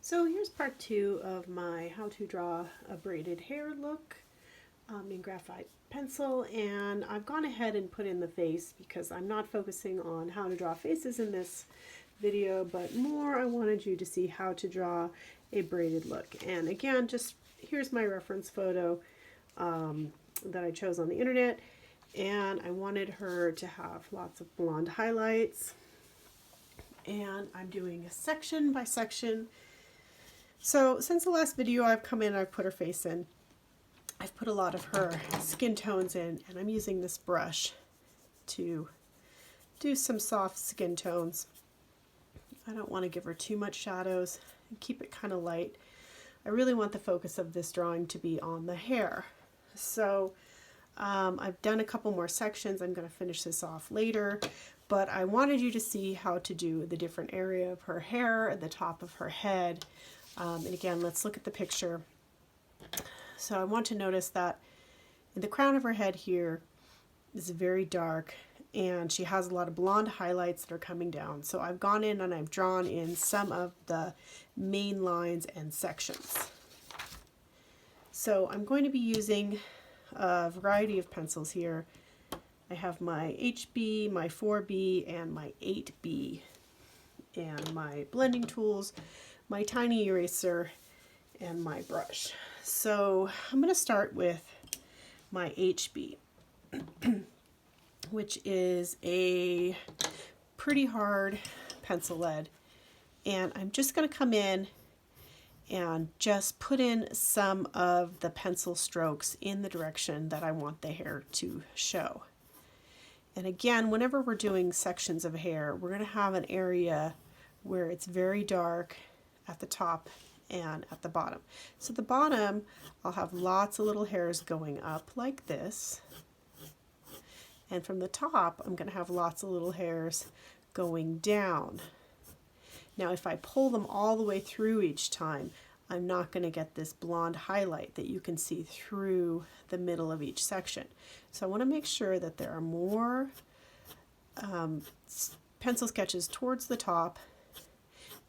So here's part two of my how to draw a braided hair look in graphite pencil, and I've gone ahead and put in the face because I'm not focusing on how to draw faces in this video, but more I wanted you to see how to draw a braided look. And again, just here's my reference photo that I chose on the internet, and I wanted her to have lots of blonde highlights, and I'm doing a section by section. So since the last video I've come in, I've put her face in. I've put a lot of her skin tones in, and I'm using this brush to do some soft skin tones. I don't want to give her too much shadows and keep it kind of light. I really want the focus of this drawing to be on the hair. So I've done a couple more sections. I'm going to finish this off later, but I wanted you to see how to do the different area of her hair and the top of her head. And again, let's look at the picture. So I want to notice that in the crown of her head here is very dark, and she has a lot of blonde highlights that are coming down. So I've gone in and I've drawn in some of the main lines and sections. So I'm going to be using a variety of pencils here. I have my HB, my 4B, and my 8B, and my blending tools, my tiny eraser, and my brush. So I'm going to start with my HB, which is a pretty hard pencil lead, and I'm just going to come in and just put in some of the pencil strokes in the direction that I want the hair to show. And again, whenever we're doing sections of hair, we're going to have an area where it's very dark at the top and at the bottom. So the bottom, I'll have lots of little hairs going up like this. And from the top, I'm going to have lots of little hairs going down. Now, if I pull them all the way through each time, I'm not going to get this blonde highlight that you can see through the middle of each section. So I want to make sure that there are more pencil sketches towards the top,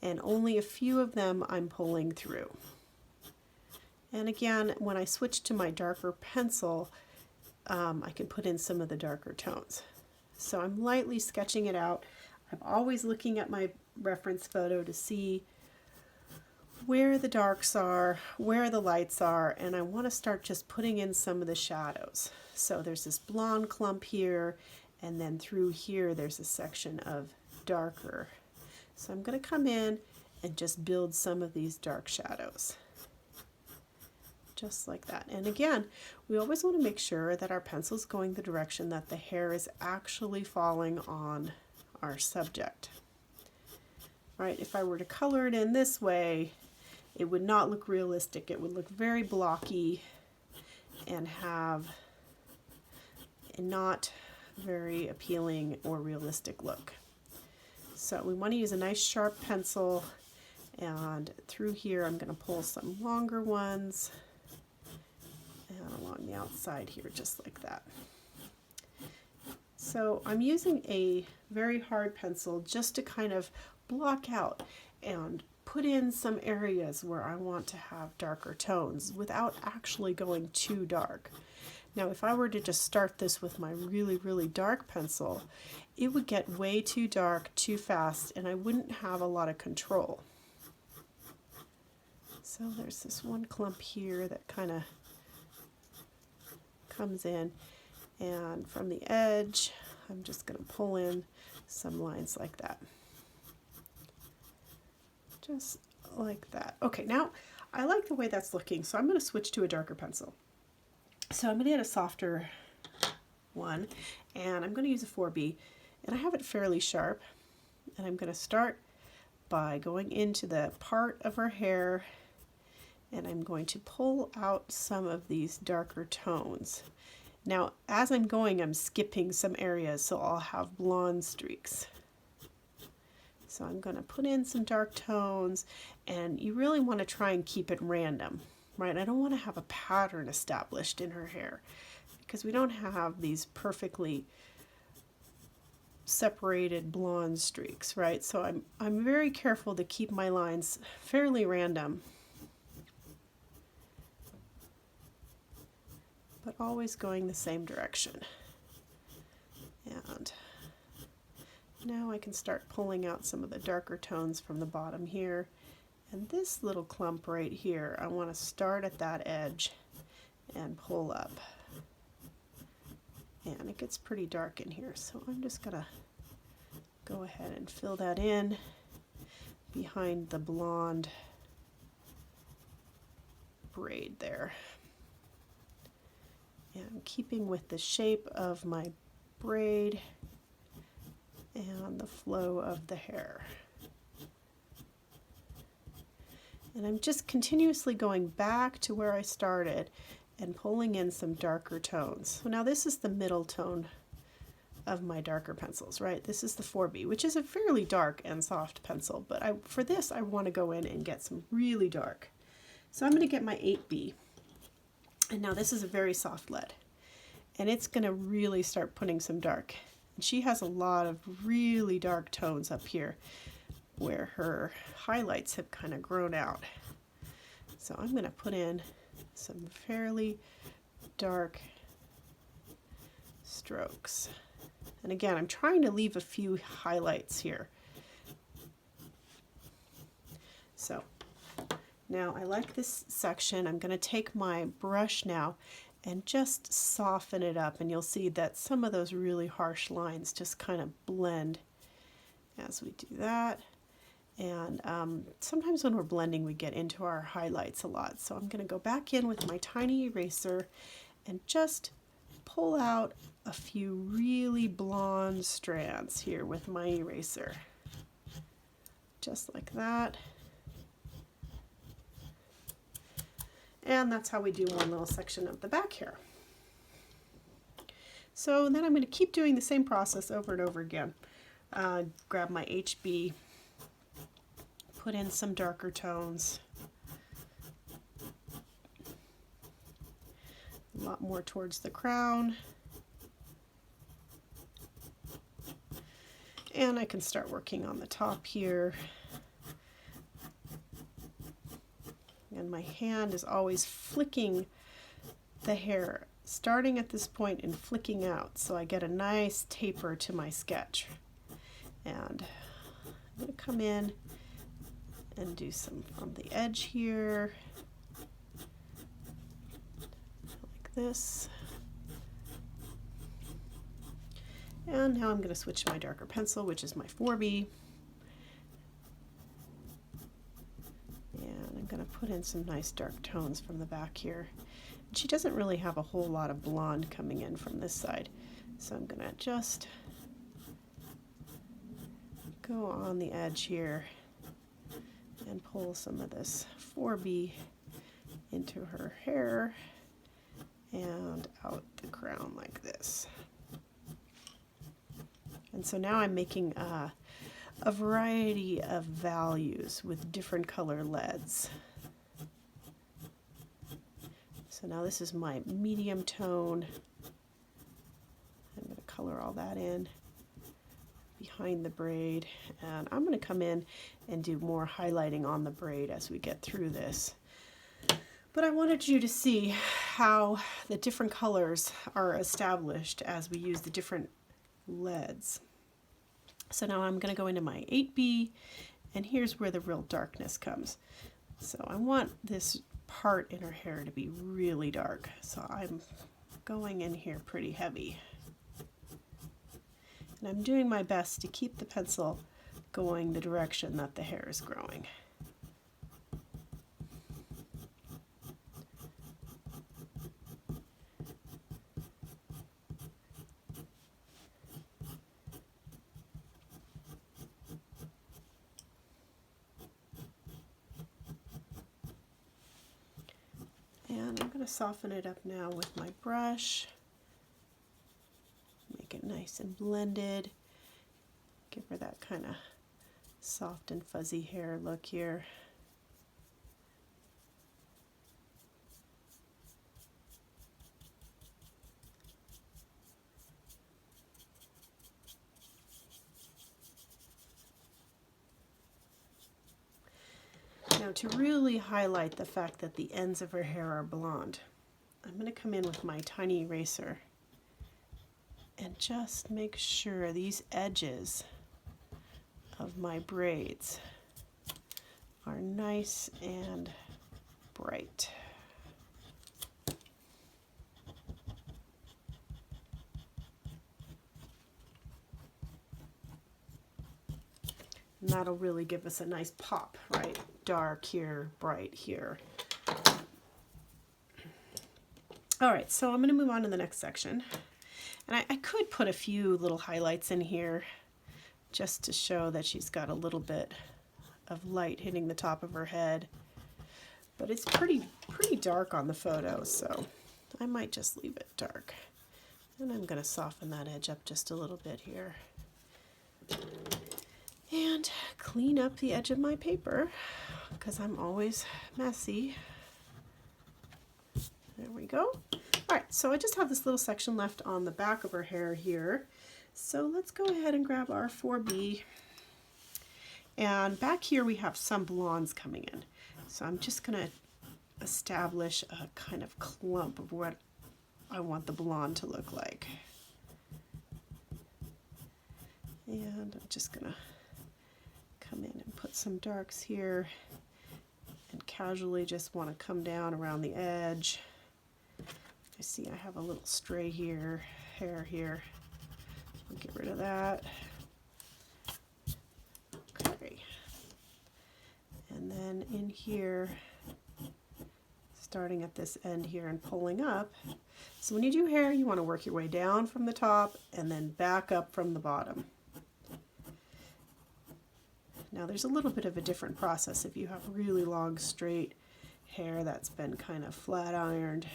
and only a few of them I'm pulling through. And again, when I switch to my darker pencil, I can put in some of the darker tones. So I'm lightly sketching it out. I'm always looking at my reference photo to see where the darks are, where the lights are, and I want to start just putting in some of the shadows. So there's this blonde clump here, and then through here there's a section of darker. So I'm going to come in and just build some of these dark shadows. Just like that. And again, we always want to make sure that our pencil is going the direction that the hair is actually falling on our subject. Right? If I were to color it in this way, it would not look realistic. It would look very blocky and have a not very appealing or realistic look. So we want to use a nice sharp pencil, and through here I'm going to pull some longer ones and along the outside here, just like that. So I'm using a very hard pencil just to kind of block out and put in some areas where I want to have darker tones without actually going too dark. Now, if I were to just start this with my really, really dark pencil, it would get way too dark too fast, and I wouldn't have a lot of control. So there's this one clump here that kind of comes in, and from the edge, I'm just going to pull in some lines like that. Just like that. Okay, now I like the way that's looking, so I'm going to switch to a darker pencil. So I'm going to get a softer one, and I'm going to use a 4B, and I have it fairly sharp, and I'm going to start by going into the part of her hair, and I'm going to pull out some of these darker tones. Now, as I'm going, I'm skipping some areas, so I'll have blonde streaks. So I'm going to put in some dark tones, and you really want to try and keep it random. Right? I don't want to have a pattern established in her hair because we don't have these perfectly separated blonde streaks, right? So I'm very careful to keep my lines fairly random, but always going the same direction. And now I can start pulling out some of the darker tones from the bottom here. And this little clump right here, I want to start at that edge and pull up. And it gets pretty dark in here, so I'm just going to go ahead and fill that in behind the blonde braid there. And keeping with the shape of my braid and the flow of the hair. And I'm just continuously going back to where I started and pulling in some darker tones. So now this is the middle tone of my darker pencils, right? This is the 4B, which is a fairly dark and soft pencil, but for this I want to go in and get some really dark. So I'm going to get my 8B, and now this is a very soft lead, and it's going to really start putting some dark. And she has a lot of really dark tones up here where her highlights have kind of grown out. So I'm going to put in some fairly dark strokes. And again, I'm trying to leave a few highlights here. So now I like this section. I'm going to take my brush now and just soften it up, and you'll see that some of those really harsh lines just kind of blend as we do that. And sometimes when we're blending we get into our highlights a lot, so I'm going to go back in with my tiny eraser and just pull out a few really blonde strands here with my eraser, just like that. And that's how we do one little section of the back hair. So then I'm going to keep doing the same process over and over again. Grab my HB, put in some darker tones, a lot more towards the crown, and I can start working on the top here. And my hand is always flicking the hair, starting at this point and flicking out, so I get a nice taper to my sketch. And I'm going to come in and do some from the edge here, like this. And now I'm going to switch to my darker pencil, which is my 4B. And I'm going to put in some nice dark tones from the back here. And she doesn't really have a whole lot of blonde coming in from this side, so I'm going to just go on the edge here and pull some of this 4B into her hair and out the crown like this. And so now I'm making a variety of values with different color leads. So now this is my medium tone. I'm going to color all that in behind the braid, and I'm going to come in and do more highlighting on the braid as we get through this. But I wanted you to see how the different colors are established as we use the different leads. So now I'm going to go into my 8B, and here's where the real darkness comes. So I want this part in her hair to be really dark, so I'm going in here pretty heavy. And I'm doing my best to keep the pencil going the direction that the hair is growing. And I'm going to soften it up now with my brush. Make it nice and blended. Give her that kind of soft and fuzzy hair look here. Now, to really highlight the fact that the ends of her hair are blonde, I'm going to come in with my tiny eraser and just make sure these edges of my braids are nice and bright. And that'll really give us a nice pop, right? Dark here, bright here. All right, so I'm going to move on to the next section. And I could put a few little highlights in here just to show that she's got a little bit of light hitting the top of her head. But it's pretty dark on the photo, so I might just leave it dark. And I'm going to soften that edge up just a little bit here. And clean up the edge of my paper, because I'm always messy. There we go. All right, so I just have this little section left on the back of her hair here. So let's go ahead and grab our 4B. And back here we have some blondes coming in. So I'm just going to establish a kind of clump of what I want the blonde to look like. And I'm just going to come in and put some darks here and casually just want to come down around the edge. I see I have a little stray hair here. I'll get rid of that. Okay. And then in here, starting at this end here and pulling up. So when you do hair, you want to work your way down from the top and then back up from the bottom. Now there's a little bit of a different process if you have really long straight hair that's been kind of flat ironed.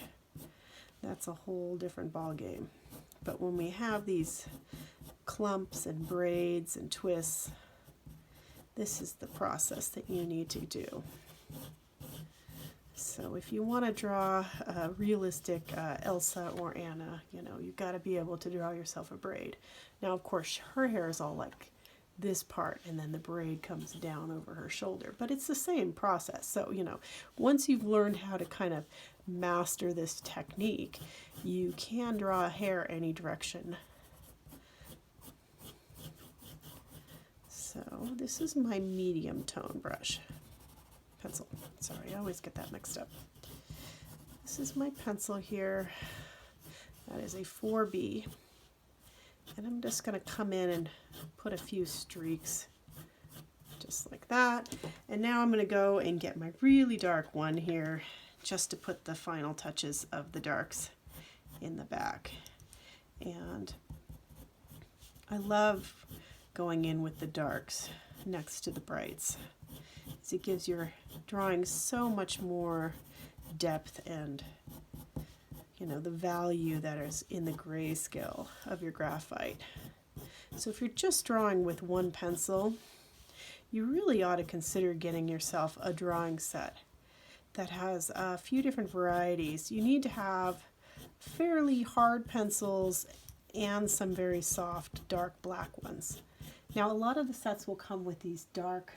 That's a whole different ball game. But when we have these clumps and braids and twists, this is the process that you need to do. So if you want to draw a realistic Elsa or Anna, you know, you've got to be able to draw yourself a braid. Now, of course, her hair is all like this part, and then the braid comes down over her shoulder. But it's the same process. So, you know, once you've learned how to kind of master this technique, you can draw hair any direction. So this is my medium tone brush. Pencil. Sorry, I always get that mixed up. This is my pencil here. That is a 4B. And I'm just going to come in and put a few streaks just like that. And now I'm going to go and get my really dark one here just to put the final touches of the darks in the back. And I love going in with the darks next to the brights, because it gives your drawing so much more depth and, you know, the value that is in the grayscale of your graphite. So if you're just drawing with one pencil, you really ought to consider getting yourself a drawing set that has a few different varieties. You need to have fairly hard pencils and some very soft dark black ones. Now, a lot of the sets will come with these dark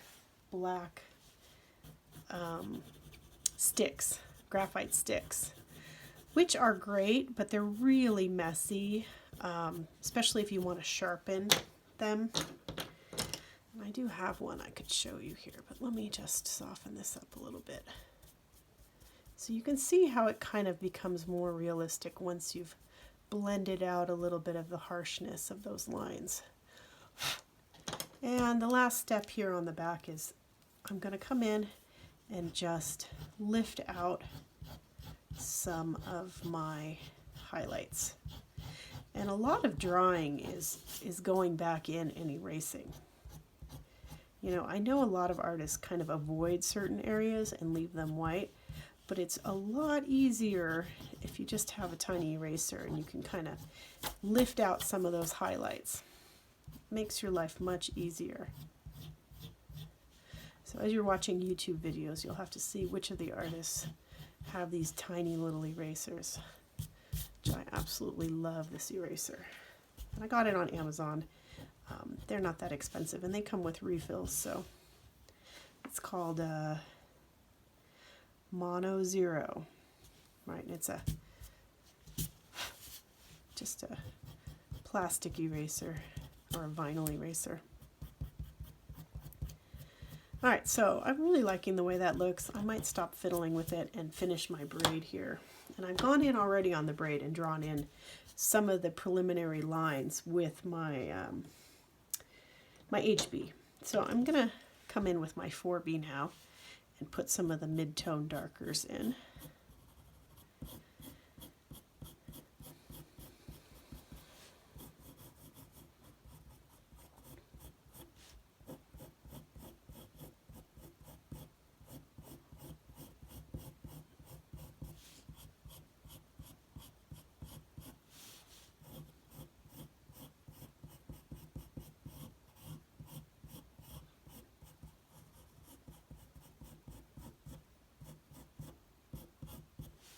black sticks, graphite sticks, which are great, but they're really messy, especially if you want to sharpen them. And I do have one I could show you here, but let me just soften this up a little bit. So you can see how it kind of becomes more realistic once you've blended out a little bit of the harshness of those lines. And the last step here on the back is I'm going to come in and just lift out some of my highlights. And a lot of drawing is going back in and erasing. You know, I know a lot of artists kind of avoid certain areas and leave them white, but it's a lot easier if you just have a tiny eraser and you can kind of lift out some of those highlights. It makes your life much easier. So as you're watching YouTube videos, you'll have to see which of the artists have these tiny little erasers, which I absolutely love this eraser. And I got it on Amazon. They're not that expensive, and they come with refills. So it's called Mono 0. Right, and it's just a plastic eraser or a vinyl eraser. Alright, so I'm really liking the way that looks. I might stop fiddling with it and finish my braid here. And I've gone in already on the braid and drawn in some of the preliminary lines with my my HB. So I'm going to come in with my 4B now and put some of the mid-tone darkers in.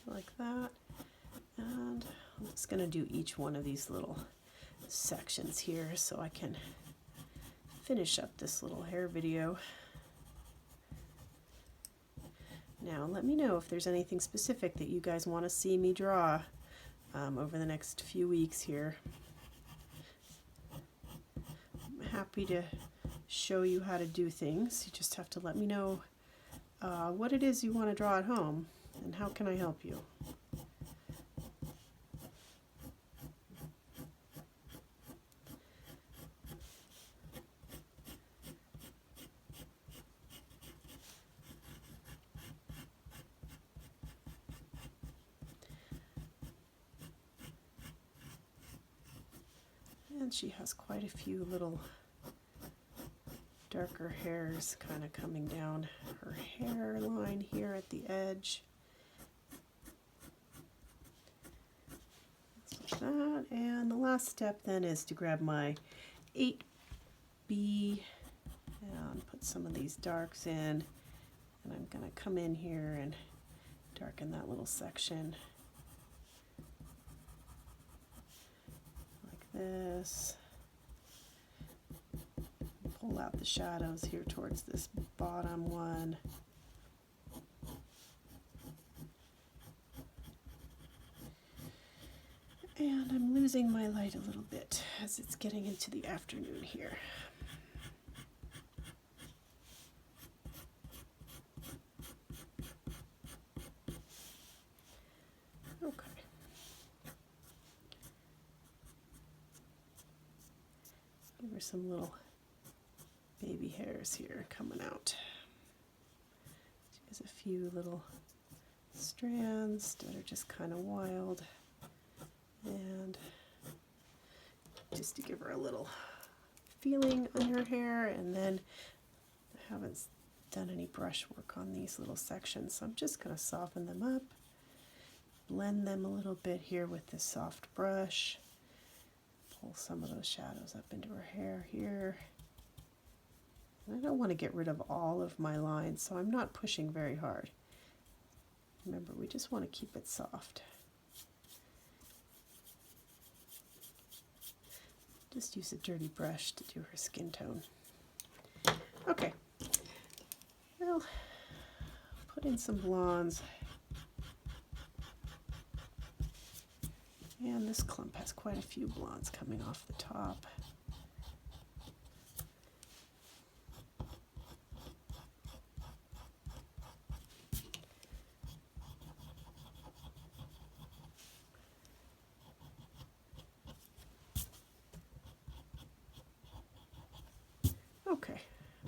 Like that, and I'm just going to do each one of these little sections here so I can finish up this little hair video. Now let me know if there's anything specific that you guys want to see me draw over the next few weeks here. I'm happy to show you how to do things. You just have to let me know what it is you want to draw at home. And how can I help you? And she has quite a few little darker hairs kind of coming down her hairline here at the edge. That, and the last step then is to grab my 8B and put some of these darks in, and I'm going to come in here and darken that little section like this. Pull out the shadows here towards this bottom one. And I'm losing my light a little bit as it's getting into the afternoon here. Okay. Give her some little baby hairs here coming out. She has a few little strands that are just kind of wild. And just to give her a little feeling on her hair, and then I haven't done any brush work on these little sections, so I'm just going to soften them up, blend them a little bit here with this soft brush, pull some of those shadows up into her hair here. And I don't want to get rid of all of my lines, so I'm not pushing very hard. Remember, we just want to keep it soft. Just use a dirty brush to do her skin tone. Okay, well, put in some blondes. And this clump has quite a few blondes coming off the top. Okay,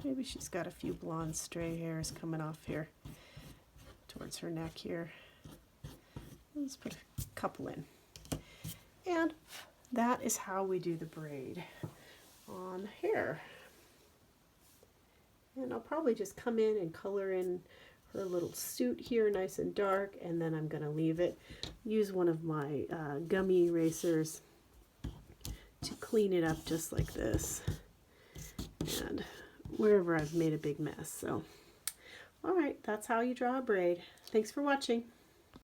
maybe she's got a few blonde stray hairs coming off here towards her neck here. Let's put a couple in. And that is how we do the braid on hair. And I'll probably just come in and color in her little suit here nice and dark, and then I'm going to leave it. Use one of my gummy erasers to clean it up just like this. And wherever I've made a big mess. So, all right, that's how you draw a braid. Thanks for watching.